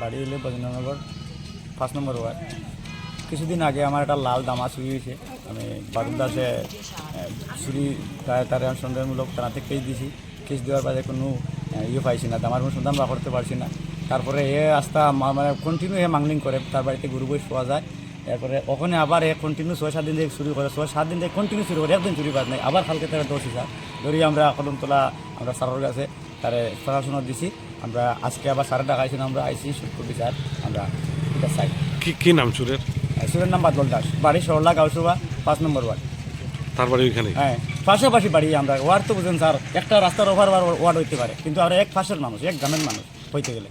বাড়ি হলে বজনগর 5 নম্বর ওয়ার্ড। কিছুদিন আগে আমার একটা লাল দামা চুরি হয়েছে। আমি বাদুল দাসে চুরি তার সন্দেহমূলক থানাতে কেস দিয়েছি। কেস দেওয়ার পরে কোনো পাইছি না, দামার কোনো সন্ধান বা করতে পারছি না। তারপরে আস্তা মানে কন্টিনিউ মাংলিং করে, তার বাড়িতে গরু বয়স পাওয়া যায়। এরপরে ওখানে আবার কন্টিনিউ 6-7 দিন থেকে চুরি করে, 6-7 দিন থেকে কন্টিনিউ চুরি করে, একদিন চুরি বাদ নেই। আবার কালকে তারা ধরছি স্যার, ধরি আমরা কদমতলা আমরা স্যারের কাছে তারে প্রশাসন দিছি। আমরা আজকে আবার স্যারের ডাকাইছিলাম, আমরা আইসি শুট স্যার আমরা এটা চাই। কি নাম চুরের? চুরের নাম বাদল দাস, বাড়ি সরলা গাউসুবা 5 নম্বর ওয়ার্ড। তার বাড়ি ওইখানে? হ্যাঁ, পাশাপাশি বাড়ি। আমরা ওয়ার্ড তো বুঝেন স্যার, একটা রাস্তার ওভার ওয়ার্ড হইতে পারে, কিন্তু আমরা এক পাশের মানুষ, এক গ্রামের মানুষ হইতে গেলে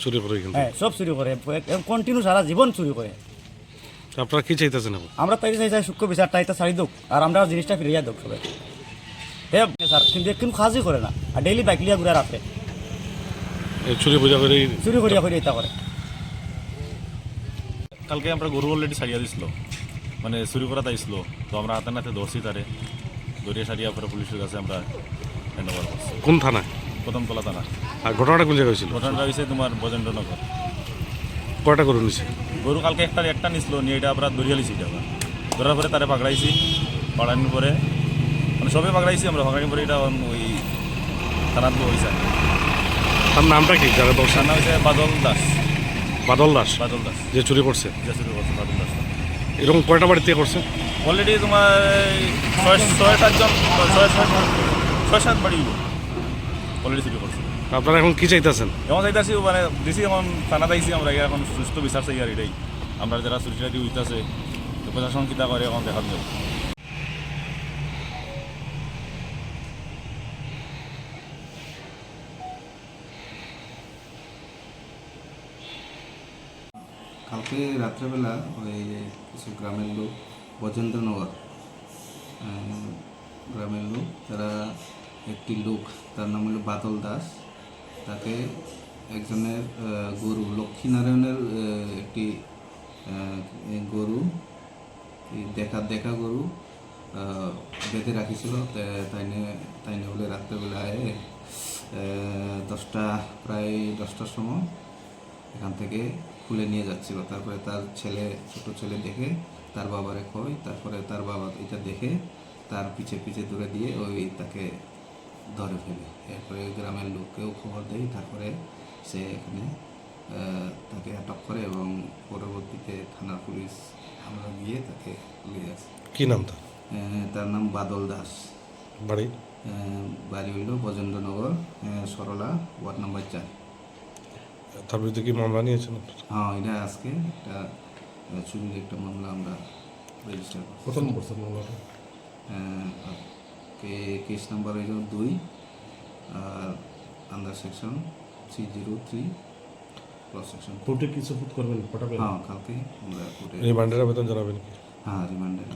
চুরি করে। হ্যাঁ, সব চুরি করে, কন্টিনিউ সারা জীবন চুরি করে। আপনারা কি চাইতেছেন? আমরা তাই চাই সূক্ষ্ম বিচারটা এটা ছাড়ি দোক, আর আমরা জিনিসটা ফিরিয়ে দোক সবাই। হ্যাঁ স্যার, কিন্তু কাজই করে না, আর ডেইলি বাইক লিয়া ঘুরে রাখে, চুরি করিয়া এটা করে। কালকে আমরা গরু অলরেডি সারিয়া দিছিল, মানে চুরি করা তাইছিল, তো আমরা হাতে নাতে ধরছি তারে, ধরিয়া সারিয়া পরে পুলিশের কাছে আমরা হ্যান্ড ওভার করছি। কোন থানা? কদমতলা থানা। আর ঘটনাটা কোন জায়গায় হয়েছিল? ঘটনাটা হয়েছে তোমার বজেন্দ্রনগর। কয়টা গরু নিছে? গরু কালকে একটা নিছিল, নিয়ে এটা আমরা ধরিয়া লিছি। এটা আমরা ধরার পরে তারে পাকড়াইছি, পাকড়ানোর পরে মানে সবাই পাকড়াইছি আমরা, পাকড়ানোর পরে এটা ওই থানার তো হয়েছে। তার নামটা কি? যারা তার নাম হয়েছে বাদল দাস। বাদল দাস? বাদল দাস যে চুরি করছে? যে চুরি করছে বাদল দাস। এরকম কয়টা বাড়িতে করছে? অলরেডি তোমার 6-7 বাড়ি অলরেডি চুরি করছে। আপনারা এখন কি চাইতেছেন? এমন চাইতেছি মানে দিছি, এখন থানাতে আইসি আমরা, এখন সুস্থ বিচার চাই। আর এটাই আমরা যারা চুরিটারি হইতেছে, প্রশাসন কিতা করে এখন দেখা যাবে। কালকে রাত্রেবেলা ওই কিছু গ্রামের লোক, বজেন্দ্রনগর গ্রামের লোক, তারা একটি লোক, তার নাম হলো বাদল দাস, তাকে একজনের গরু, লক্ষ্মীনারায়ণের একটি গরু, দেখা গরু বেঁধে রাখিছিল। তাই বলে রাত্রেবেলায় প্রায় 10টার সময় এখান থেকে খুলে নিয়ে যাচ্ছিল। তারপরে তার ছোট ছেলে দেখে তার বাবারে কয়, তারপরে তার বাবা এটা দেখে তার পিছে দূরে দিয়ে তাকে ধরে ফেলে। এরপরে গ্রামের লোককেও খবর দেয়, তারপরে সে এখানে তাকে আটক করে এবং পরবর্তীতে থানার পুলিশ আমরা গিয়ে তাকে নিয়ে আসি। কি নাম তার নাম বাদল দাস। বাড়ি হইল বজেন্দ্রনগর, সরলা, ওয়ার্ড নম্বর 4। তার বিরুদ্ধে কি মামলা নিয়েছেন? হ্যাঁ, এটা আজকে একটা চুরির একটা মামলা আমরা রেজিস্টার করছি। কত নম্বর মামলাটা? কেস নাম্বার হইল 2, আর আন্ডার সেকশন 303 ক্রস সেকশন। কোর্টে কি সাপোর্ট করবেন? হ্যাঁ, কালকে আমরা কোর্টে রিমান্ডের আবেদন জানাবেন কি? হ্যাঁ, রিমান্ডের